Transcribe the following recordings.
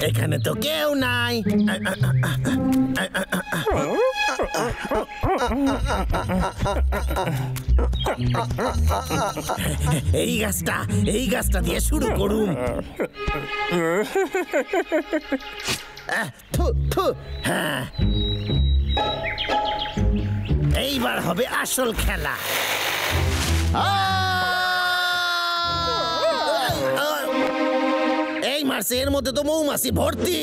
এখানে তো কেউ নাই। এই গাছটা দিয়ে শুরু করুন। হ্যাঁ, এইবার হবে আসল খেলা। এই মারছে, এর মধ্যে তো মৌমাছি ভর্তি।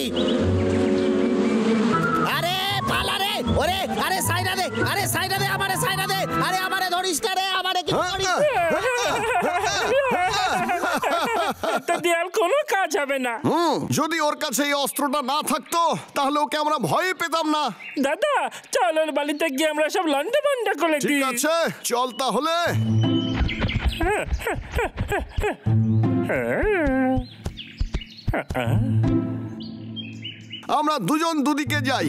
আরে পালা রে, ওরে, আরে সাইডা দে, আরে সাইডা দে, আমারে সাইডা দে, আরে আমারে ধরিস না রে, আমারে কি ধরিস? দেয়াল কোনো কাজ হবে না। যদি ওর কাছে এই অস্ত্রটা না থাকতো তাহলে ওকে আমরা ভয় পেতাম না। দাদা চল ওর বাড়িতে গিয়ে আমরা সব লন্ডা বন্ডা করে দিই। ঠিক আছে, চল তাহলে। আমরা দুজন দুদিকে যাই।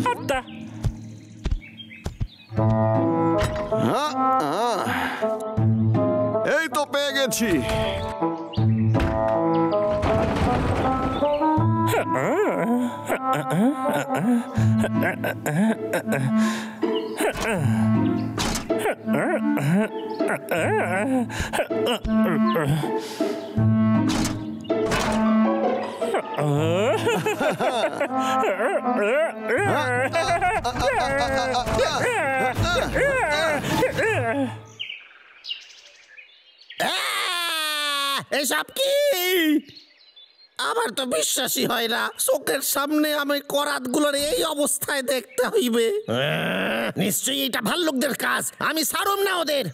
এই তো পেয়ে গেছি। এসব কি? আমার তো বিশ্বাসই হয় না, চোখের সামনে আমি করাতগুলোর এই অবস্থায় দেখতে হইবে। নিশ্চয়ই এটা ভাল্লুকদের কাজ, আমি ছাড়ুম না ওদের।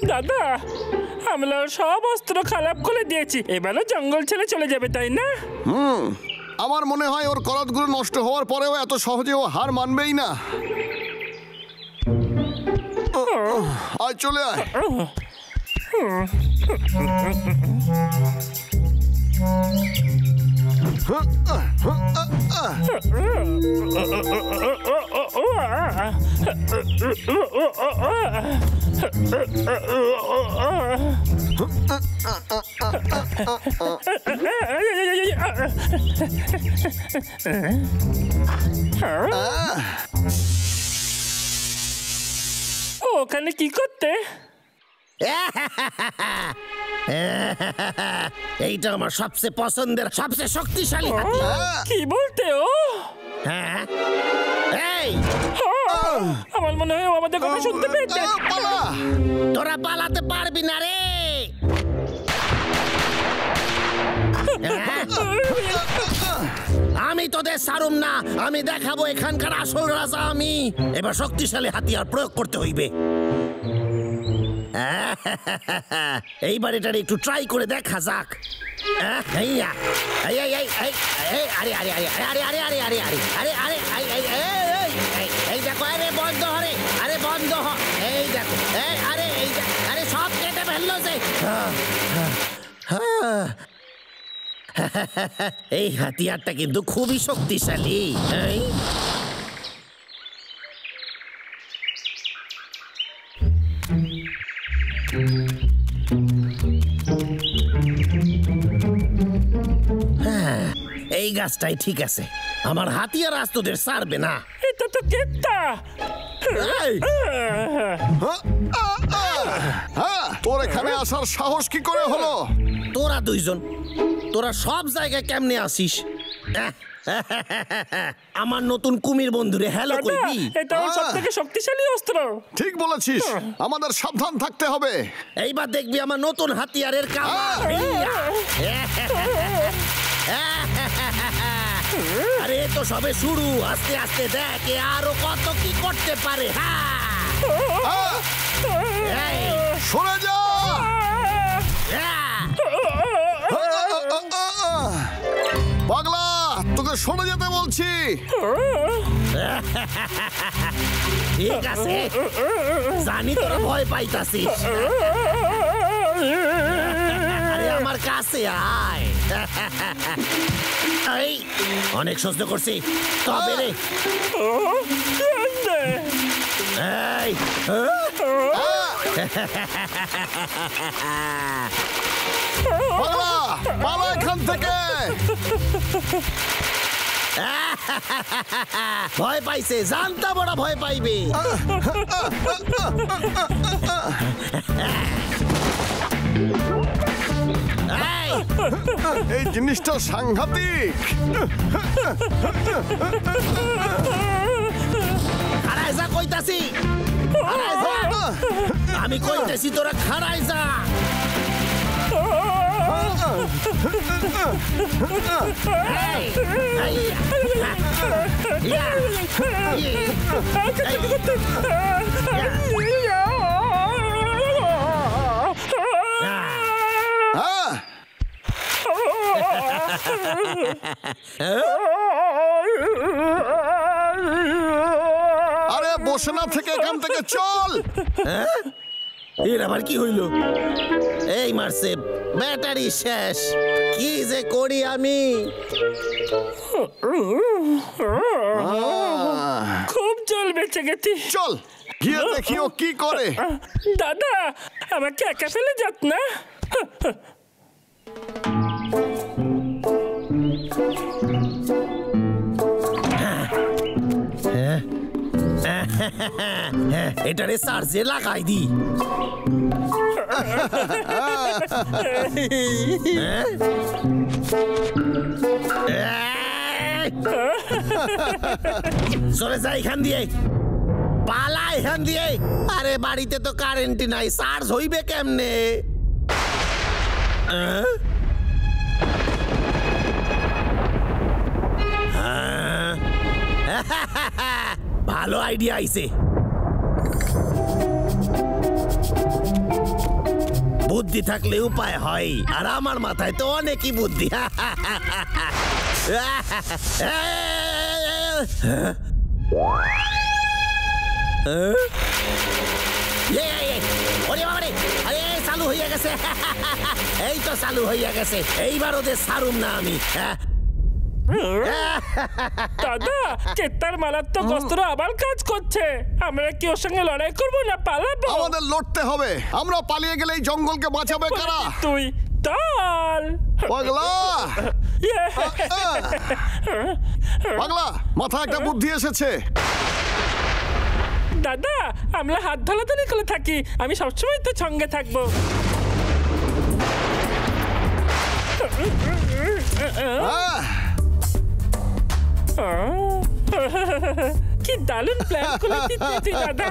দাদা আমরা সব অস্ত্র খারাপ করে দিয়েছি, এবারও জঙ্গল ছেড়ে চলে যাবে, তাই না? আমার মনে হয় ওর করাতগুলো নষ্ট হওয়ার পরেও এত সহজে ও হার মানবেই না। আয় চলে আয়। ওখানে কি করতে? এইটা আমার সবচেয়ে পছন্দের, সবচেয়ে শক্তিশালী হাতি। কি বলতে ও? হ্যাঁ, এই আমার মনে হয় ও আমাদের কথা শুনতে পেয়েছে। তোরা পালাতে পারবি না রে। আমি তোদের ছাড়ুম না, আমি দেখাবো এখানকার আসল রাজা আমি। এবার শক্তিশালী হাতিয়ার প্রয়োগ করতে হইবে। এইবার এটার একটু ট্রাই করে দেখা যাক। এই দেখো, আরে বন্ধ হরে, আরে বন্ধ হ, এই দেখো, আরে এই আরে সব কেটে ফেললো যে। এই হাতিয়ারটা কিন্তু খুবই শক্তিশালী। এই গাছটাই ঠিক আছে, আমার হাতিয়ার আজ তোদের ছাড়বে না। এটা তো কেটটা। তোর এখানে আসার সাহস কি করে হলো? তোরা দুইজন, তোরা সব জায়গায় কেমনে আসিস? আমার নতুন কুমির বন্ধুরে হ্যালো কইবি? এটা সবথেকে শক্তিশালী অস্ত্র। ঠিক বলেছিস, আমাদের সাবধান থাকতে হবে। এইবার দেখবি আমার নতুন হাতিয়ারের কাজ। আরে তো সবে শুরু, আস্তে আস্তে দেখ আরো কত কি করতে পারে। সরে যা। পাগলা, তোকে সরে যেতে বলছি। ঠিক আছে, জানি তোরা ভয় পাইতাছিস। আরে আমার কাছে আয়। এই অনেক সহ্য করছি, তবে রে দে। এই, পাগলা, পালা এখান থেকে। ভয় পাইছে, জানতাম ওরা ভয় পাইবে। এই, এই জিনিসটা সাংঘাতিক। খাড়ায় যা কইতাছি, খাড়ায় যা। আমি কইতেছি তোরা খাড়ায় যা। এই, এই, ইয়া, হ্যাঁ, আরে বসে না থেকে এখান থেকে চল। এর আবার কি হইল? এই মারছে, ব্যাটারি শেষ। কি যে করি আমি? খুব জল বেঁচে গেছি। চল গিয়ে দেখি ও কি করে। দাদা, আমাকে একা ফেলে যাত না। এটারে চার্জে লাগাই দি। চলে যা এখান দিয়ে, পালা এখান দিয়ে। আরে বাড়িতে তো কারেন্ট নাই, চার্জ হইবে কেমনে? ভালো আইডিয়া আইছে। বুদ্ধি থাকলে উপায় হয়, আর আমার মাথায় তো অনেকই বুদ্ধি। আরে চালু হইয়া গেছে। এই তো চালু হইয়া গেছে। এইবার ওদের ছাড়ুম না আমি। দাদা, চেত্তার মারাত্মক অস্ত্র আবার কাজ করছে। আমরা কি ওর সঙ্গে লড়াই করবো না পালাবো? আমাদের লড়তে হবে। আমরা পালিয়ে গেলে এই জঙ্গলকে বাঁচাবে কারা? তুই চল। পাগলা, পাগলা, মাথায় একটা বুদ্ধি এসেছে। দাদা, আমরা হাত ধরাধরি করে থাকি। আমি সবসময় তো সঙ্গে থাকবো। কি দারুণ প্ল্যান করে দিচ্ছি দাদা।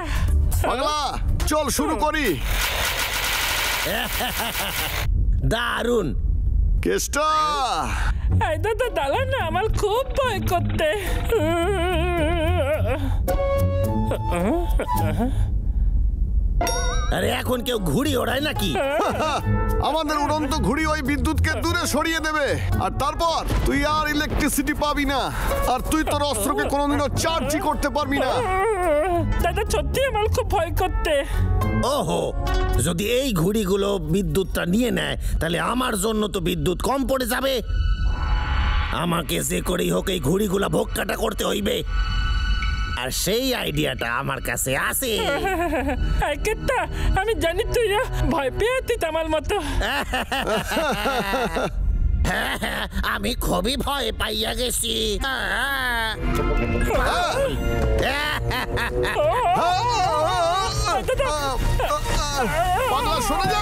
পাগলা, চল শুরু করি। দারুন কেষ্টা। এই দাদা, দাঁড়া না, আমার খুব ভয় করতে। আরে এখন কেউ ঘুড়ি ওড়ায় নাকি? আমাদের উড়ন্ত ঘুড়ি ওই বিদ্যুৎকে দূরে সরিয়ে দেবে, আর তারপর তুই আর ইলেকট্রিসিটি পাবি না, আর তুই তোর অস্ত্রকে কোনোদিনও চার্জই করতে পারবি না। দাদা, সত্যি আমার খুব ভয় করতে। ওহো, যদি এই ঘুড়িগুলো বিদ্যুৎটা নিয়ে নেয়, তাহলে আমার জন্য তো বিদ্যুৎ কম পড়ে যাবে। আমাকে যে করেই হোক এই ঘুড়িগুলা ভোক্কাটা করতে হইবে, আর সেই আইডিয়াটা আমার কাছে আছে। আমি জানি তুই ভয় পেয়ে তুই আমার মতো। আমি খুবই ভয় পাইয়া গেছি। পাগলা, সরে যা।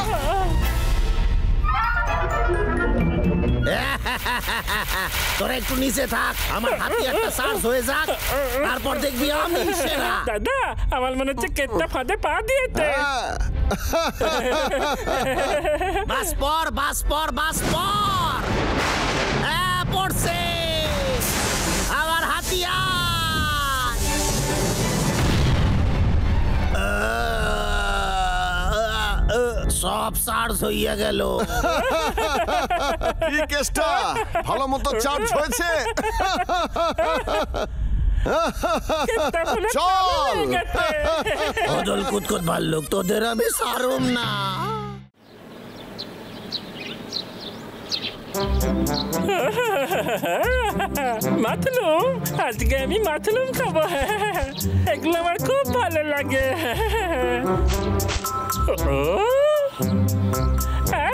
তোরা একটু নিচে থাক, আমার হাতিয়ারটা চার্জ হয়ে যাক, তারপর দেখবি আমি সেরা। দাদা, আমার মনে হচ্ছে কেটটা ফাঁদে পা দিয়েছে। বাস পর, বাস পর, বাস পর। পড়ছে আমার হাতিয়ার। সব চার্জ হইয়া গেল। কি কেষ্টা, ভালো মতো চার্জ হয়েছে? চল। অদল কুতকুত ভাল্লুক, তোদের আমি ছাড়ুম না। মাথলুম, আজকে আমি মাথলুম খাবো। এগুলো আমার খুব ভালো লাগে।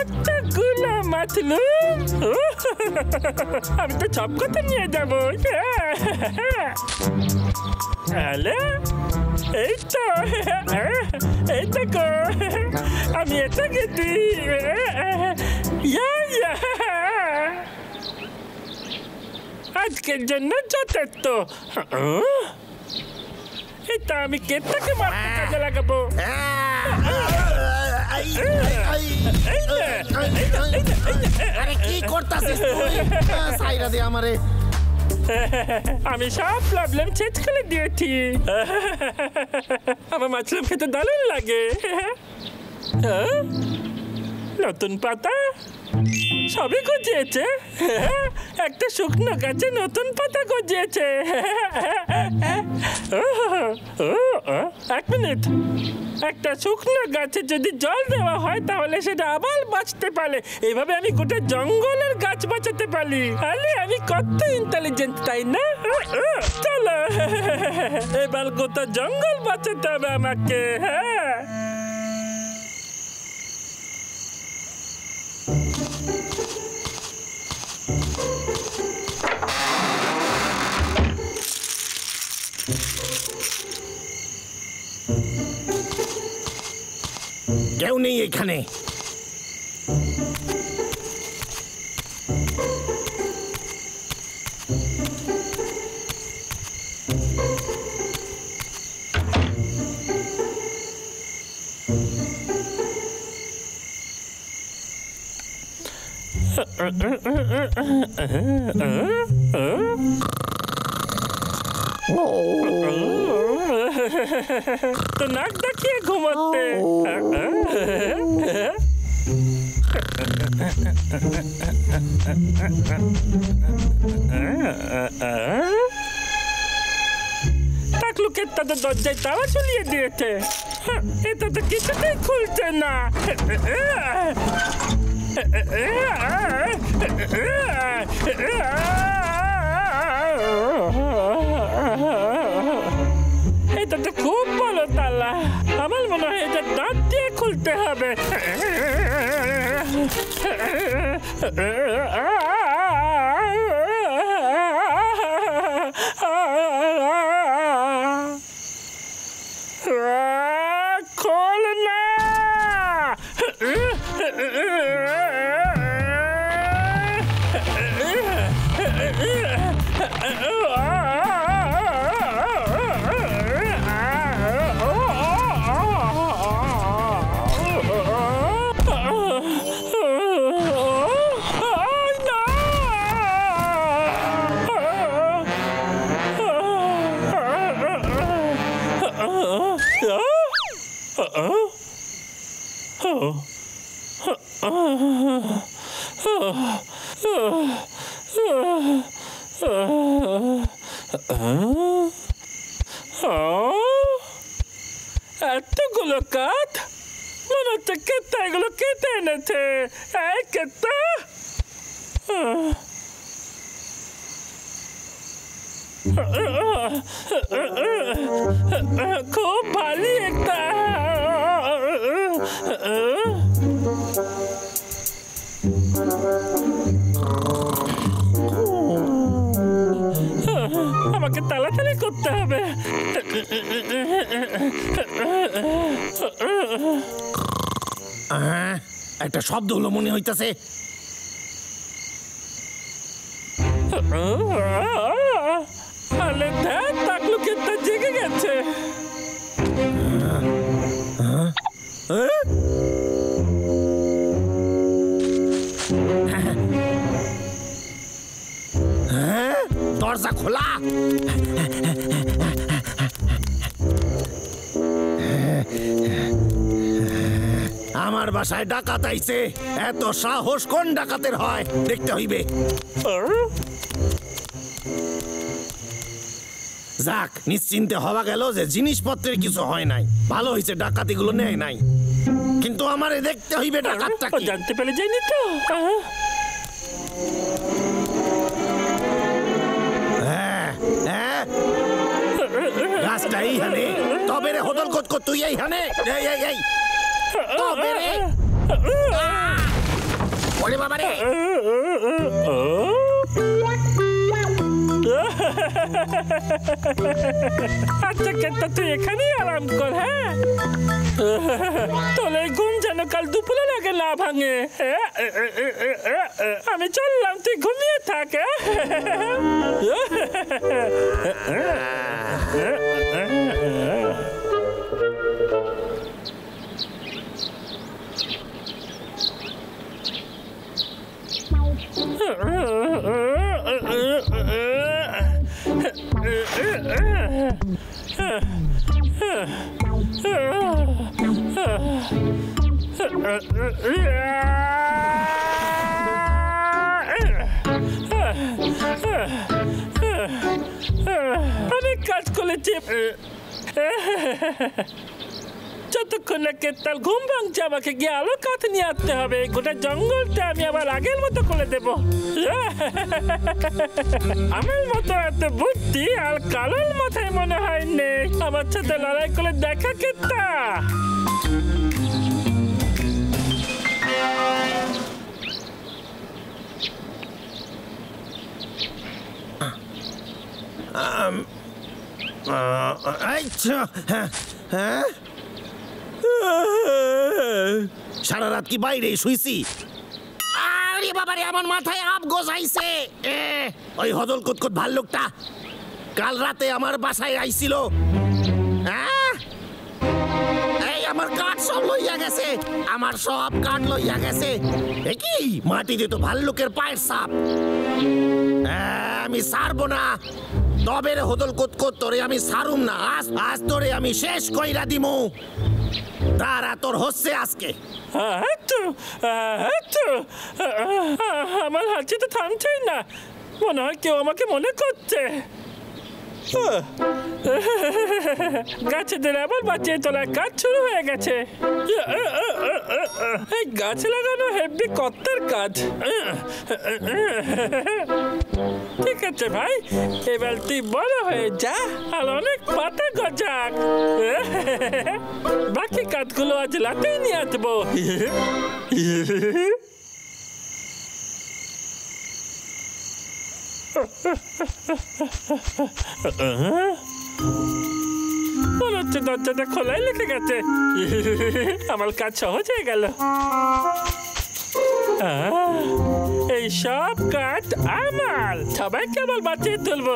একটা গুলো মাথলুম, আমি তো সব কথা নিয়ে যাবো। এই তো, এই দেখো, আমি এটা গেছি। আজকের জন্য যথেষ্ট। এটা আমি কেটটাকে মারতে কাজে লাগাবো। আরে কি করতাছিস তুই? সাইরা দে আমারে। আমি সব প্রবলেম শেষ করে দিয়েছি। আমার মাছরুম খেতে দারুণ লাগে। নতুন পাতা সবই গজিয়েছে। একটা শুকনো গাছে নতুন পাতা গজিয়েছে। এক মিনিট, একটা শুকনো গাছে যদি জল দেওয়া হয় তাহলে সেটা আবার বাঁচতে পারে। এইভাবে আমি গোটা জঙ্গলের গাছ বাঁচাতে পারি। আরে আমি কত ইন্টেলিজেন্ট, তাই না? চলো, এবার গোটা জঙ্গল বাঁচাতে হবে আমাকে। হ্যাঁ, কেউ নেই এখানে। তো নাক ডাকিয়ে ঘুমাতে। টাকলুকে তাদের দরজায় তালা ঝুলিয়ে দিয়েছে। এটা তো কিছুতেই খুলছে না। এটা তো খুব ভালো তালা। আমার মনে হয় এটা দাঁত দিয়ে খুলতে হবে। খোল না। এতগুলো কাঠ, মনে হচ্ছে কেতা এগুলো কেটে এনেছে। এই কেতা, খুব ভালো একটা। আমাকে তাড়াতাড়ি করতে হবে। একটা শব্দ হলো মনে হইতাছে। আলে ধ্যান, টাকলু কেতা জেগে গেছে। দরজা খোলা। আমার বাসায় ডাকাত আইছে। এত সাহস কোন ডাকাতের হয় দেখতে হইবে। যাক, নিশ্চিন্তে হওয়া গেল যে জিনিসপত্রের কিছু হয় নাই। ভালো হয়েছে ডাকাতিগুলো নেয় নাই। কিন্তু আমারে দেখতে হইবে ডাকাতটা কি। জানতে পেরে যায়নি তো। গাছটা এইখানে, তবে রে হদল কত তুই এইখানে, এই তবে রে, ওরে বাবা রে। আচ্ছা কেতা তুই এখানেই আরাম কর। হ্যাঁ, তোর এই ঘুম যেন কাল দুপুরের আগে না ভাঙে। আমি চললাম, তুই ঘুমিয়ে থাক। অনেক কাজ করেছি, যতক্ষণ না কেতাল ঘুম ভাঙছে আমাকে গিয়ে আলো কাঠ নিয়ে আসতে হবে। গোটা জঙ্গলটা আমি আবার আগের মতো করে দেব। আমার মতো এত বুদ্ধি আর কালোর মাথায় মনে হয় নেই। আমার সাথে লড়াই করে দেখা কেতা। সারা রাত কি বাইরে শুইছি? আরে বাবারে, আমার মাথায় আপ গোসাইছে। ওই হদল কুতকুত ভাল্লুকটা কাল রাতে আমার বাসায় আইছিল। এই আমার কাঠ সব লইয়া গেছে, আমার সব কাঠ লইয়া গেছে। কি মাটিতে তো ভাল্লুকের পায়ের ছাপ। আমি ছাড়বো না, তবে রে হদল কুতকুত তোরে আমি ছাড়ুম না। আজ তোরে আমি শেষ কইরা দিমু। তারা তোর হচ্ছে আজকে। আমার হাঁচি তো থামছেই না, মনে হয় কেউ আমাকে মনে করছে। গাছেদের আবার বাঁচিয়ে তোলার কাজ শুরু হয়ে গেছে। এই গাছ লাগানো হেভি কত্তার কাজ। ঠিক আছে ভাই, এবার তুই বড় হয়ে যা আর অনেক পাতা গজাক। বাকি কাজগুলো আজ রাতেই নিয়ে আসবো। মনে হচ্ছে দরজাটা খোলাই লিখে গেছে। আমার কাজ সহজ হয়ে গেল। এই সব কাজ আমার, সবাইকে আমার বাঁচিয়ে তুলবো।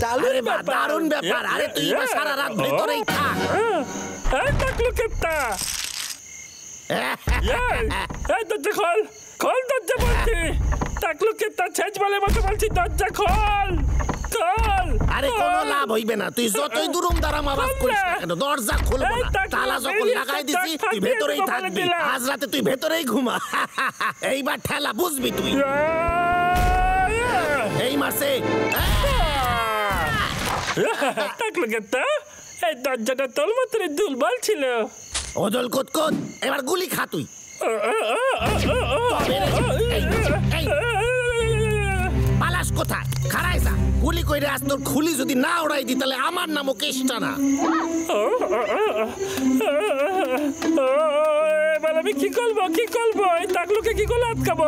দারুণ ব্যাপার। আরে তুই সারা রাত ভেতরেই থাক। দরজা খোল, খোল দরজা বলছি। টাকলু কেতা ছেজ বলে মতো বলছি, দরজা খোল খোল। আরে কোনো লাভ হইবে না, তুই যতই দুরুম দারাম আওয়াজ করিস না কেন, দরজা খুলবো না। তালা যখন লাগাই দিছি তুই ভেতরেই থাকবি। আজ রাতে তুই ভেতরেই ঘুমা। এইবার ঠেলা বুঝবি তুই। এই মাসে টাকলু কেতা, এই দরজাটা তোর মতনই দুর্বল ছিল। ওদল কুতকুত, এবার গুলি খা তুই। পালাস কোথায়? খারাই যা, গুলি কইরে আজ তোর খুলি যদি না ওড়াই দি তাহলে আমার নামও কেষ্টা না। এবার আমি কি করবো, কি করবো? এই টাকলুকে কি করে আটকাবো?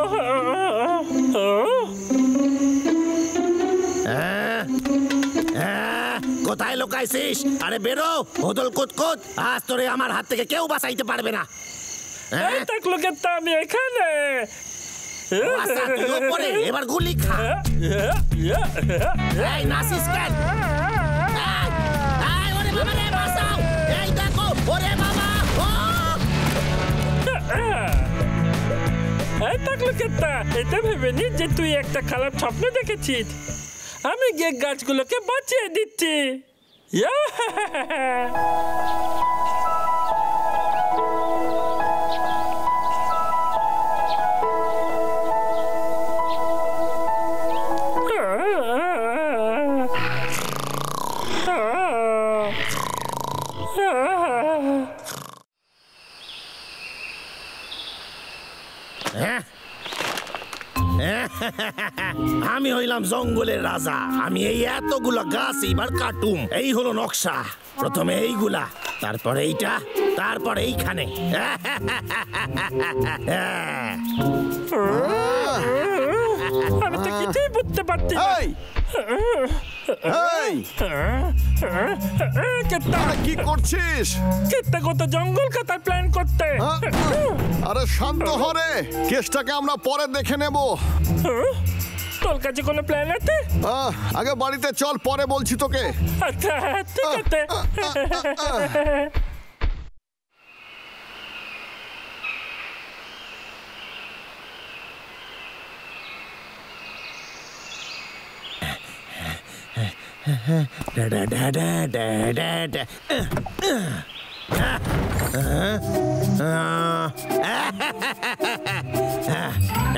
কোথায় লোকাইছিস? আরে বেরো ওদল কুতকুত, আজ তোরে আমার হাত থেকে কেউ বাঁচাইতে পারবে না। টাকলুকে তো আমি এখানে। এবার গুলি খা। এই নাসিস কেন? ওরে বাবা রে, বাঁচাও! এই দেখো, ওরে বাবা! টাকলুকে তা এটা ভেবে নি যে তুই একটা খারাপ স্বপ্ন দেখেছিস। আমি গিয়ে গাছগুলোকে বাঁচিয়ে দিচ্ছি। আমি হইলাম জঙ্গলের রাজা। আমি এই এতগুলো গাছ এইবার কাটুম। এই হলো নকশা। প্রথমে এইগুলা, তারপর এইটা, তারপর এইখানে। আমি তো কিছুই বুঝতে পারছি না। কি করছিস? কত জঙ্গল কাটার প্ল্যান করতে। আরে শান্ত হরে, কেসটাকে আমরা পরে দেখে নেব। তোর কাছে কোনো প্ল্যান আছে? আগে বাড়িতে চল, পরে বলছি তোকে। আচ্ছা ঠিক আছে।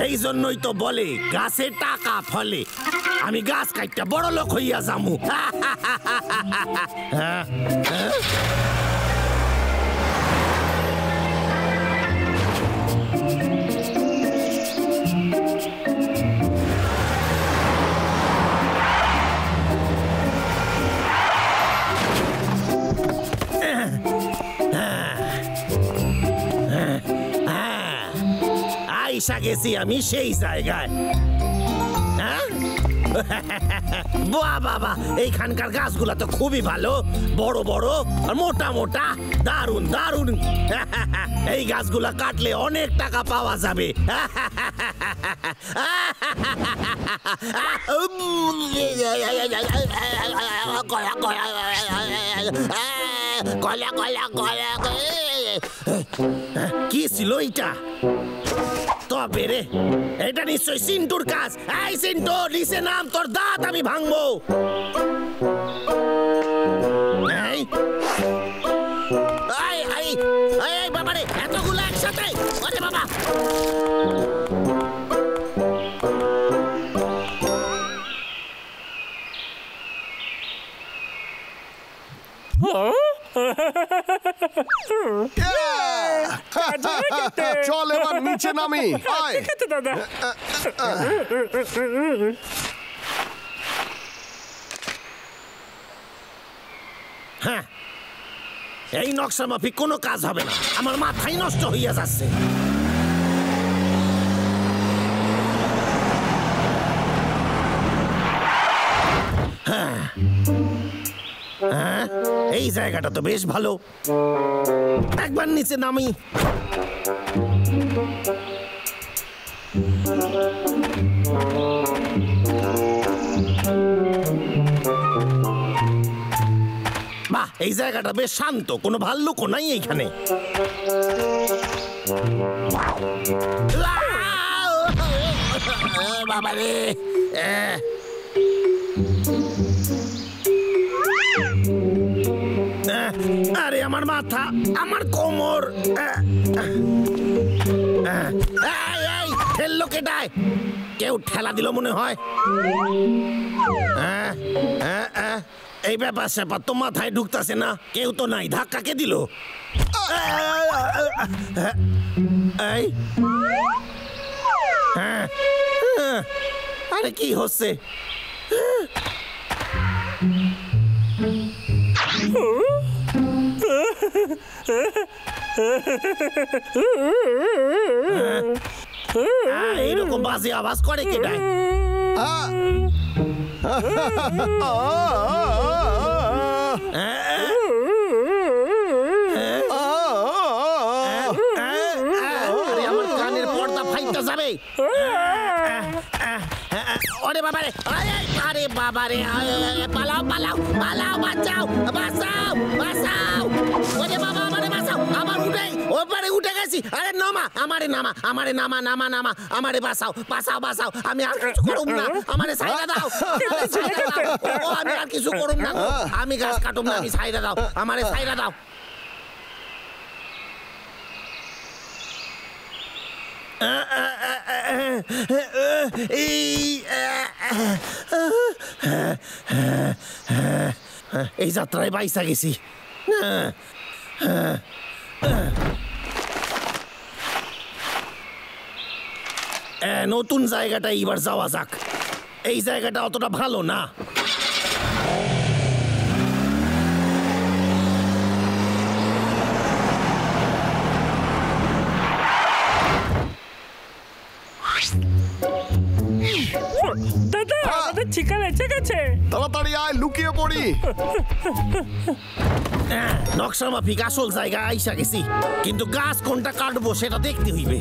এই জন্যই তো বলে গাছে টাকা ফলে। আমি গাছ কাটতে বড় লোক হইয়া যামু। আইসা গেছি আমি সেই জায়গায়। বাহ বাবা, এইখানকার গাছগুলা তো খুবই ভালো, বড় বড় আর মোটা মোটা, দারুন দারুন। এই গাছগুলা কাটলে অনেক টাকা পাওয়া যাবে। কি ছিল এইটা? তবে রে, এটা নিশ্চয় সিন্টুর কাজ। এই সিন্টু, নিচে নাম, তোর দাঁত আমি ভাঙবো। বাবারে, এতগুলো একসাথে! ওরে বাবা! চল এবার নিচে নামি। দাদা হ্যাঁ, এই নকশা মাফিক কোনো কাজ হবে না। আমার মাথাই নষ্ট হইয়া যাচ্ছে। হ্যাঁ, এই জায়গাটা তো বেশ ভালো। একবার নিচে নামি। বাহ, এই জায়গাটা বেশ শান্ত, কোনো ভাল্লুকও নাই এইখানে। বাবা রে, আরে আমার মাথা, আমার কোমর। ঠেললো কেটায়? কেউ ঠেলা দিল মনে হয়। এই ব্যাপার স্যাপার তো মাথায় ঢুকতেছে না। কেউ তো নাই, ধাক্কা কে দিল? আরে কি হচ্ছে? এইরকম বাজে আওয়াজ করে কেটায়? আমার কানের পর্দা ফাইটটা যাবে। ওরে বাবারে, আরে বাবারে, পালাও পালাও পালাও, বাঁচাও বাঁচাও বাঁচাও। ওরে বাবা, আমারে বাঁচাও, আমার উঠে ওপারে উঠে গেছি। আরে নামা, আমারে নামা, আমারে নামা, নামা নামা, আমারে বাঁচাও বাঁচাও বাঁচাও। আমি আর কিছু করুম না, আমারে ছাইড়া দাও। ও, আমি আর কিছু করুম না, আমি গাছ কাটুম না, আমি ছাইড়া দাও, আমারে ছাইড়া দাও। এই যাত্রায় বাইসা গেছি। নতুন জায়গাটা এবার যাওয়া যাক। এই জায়গাটা অতটা ভালো না। দাদা আমাদের ঠিকানা এসে গেছে। তাড়াতাড়ি আয়, লুকিয়ে পড়ি। নকশা মাফিক আসল জায়গা আইসা গেছি, কিন্তু গাছ কোনটা কাটবো সেটা দেখতে হইবে।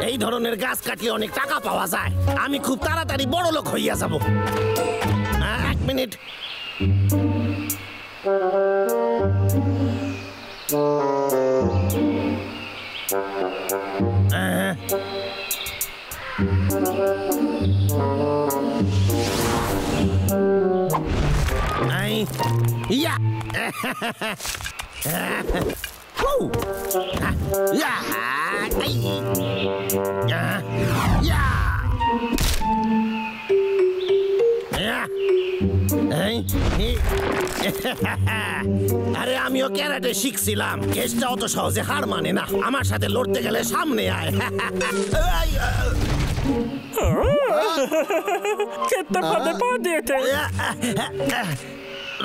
এই ধরনের গাছ কাটলে অনেক টাকা পাওয়া যায়। আমি খুব তাড়াতাড়ি বড় লোক হইয়া যাব। 1 মিনিট। ইয়া আরে আমিও ক্যারাটে শিখছিলাম। কেসটা অত সহজে হার মানে না। আমার সাথে লড়তে গেলে সামনে আয়।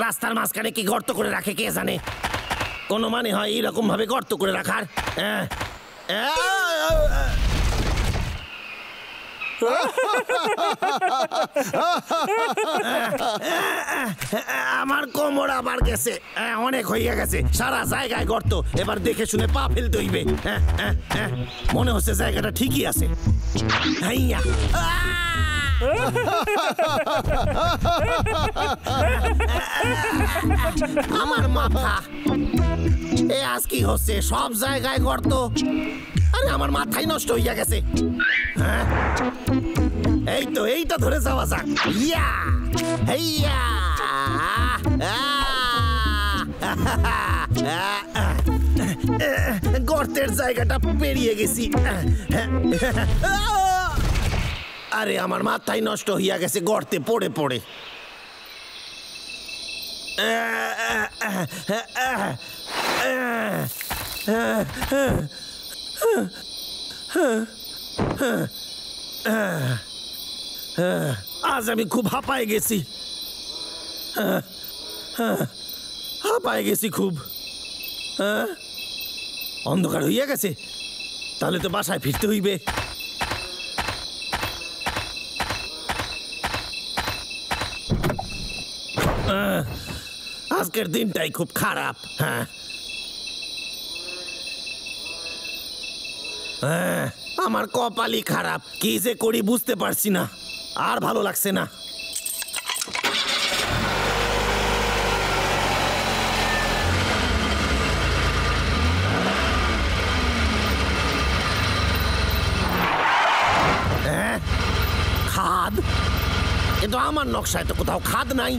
রাস্তার মাঝখানে কি গর্ত করে রাখে কে জানে। কোনো মানে হয় এইরকম ভাবে গর্ত করে রাখার? আমার কোমর আবার গেছে, অনেক হইয়া গেছে। সারা জায়গায় গর্ত। এবার দেখে শুনে পা ফেলতে হইবে। মনে হচ্ছে জায়গাটা ঠিকই আছে। আমার মাথা এ আজ কি হচ্ছে? সব জায়গায় গর্ত। আরে আমার মাথাই নষ্ট হইয়া গেছে। এই তো, এইটা ধরে যাওয়া যাক। ইয়া হেইয়া গর্তের জায়গাটা পেরিয়ে গেছি। আরে আমার মাথাই নষ্ট হইয়া গেছে গর্তে পড়ে পড়ে। আজ আমি খুব হাঁপায়ে গেছি। হাঁপায়ে গেছি খুব। অন্ধকার হইয়া গেছে, তাহলে তো বাসায় ফিরতে হইবে। আজকের দিনটাই খুব খারাপ। আমার কপালই খারাপ। কি যে করি বুঝতে পারছি না। আর ভালো লাগছে না। খাদ? কিন্তু আমার নকশায় তো কোথাও খাদ নাই।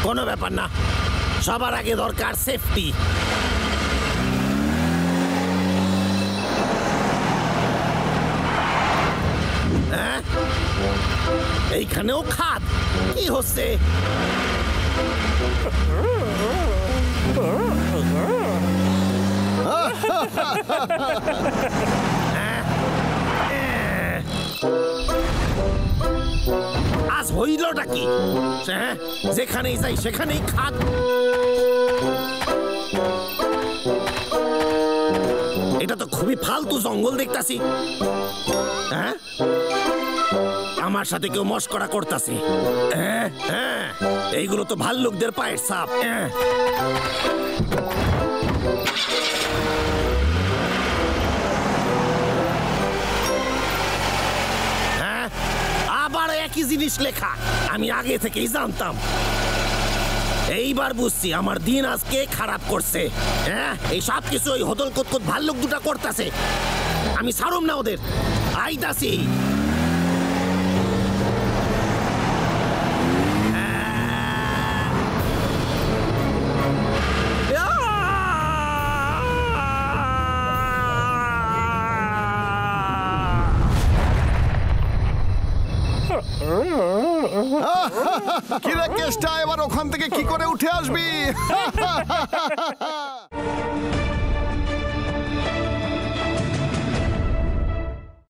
কোনো ব্যাপার না, সবার আগে দরকার সেফটি। এইখানেও খাদ? কি হচ্ছে? আজ হইলটা কি? যেখানেই যাই সেখানেই খাদ। এটা তো খুবই ফালতু জঙ্গল দেখতাছি। আমার সাথে কেউ মস্করা করতেছে। এইগুলো তো ভাল্লুকদের পায়ের ছাপ। আবার একই জিনিস লেখা। আমি আগে থেকেই জানতাম। এইবার বুঝছি আমার দিন আজকে খারাপ করছে। এই সব কিছু ওই হদল কুতকুত ভাল্লুক দুটা করতেছে। আমি ছাড়ুম না ওদের। আইতাছি। কিরে কেষ্টা, এবার ওখান থেকে কি করে উঠে আসবি?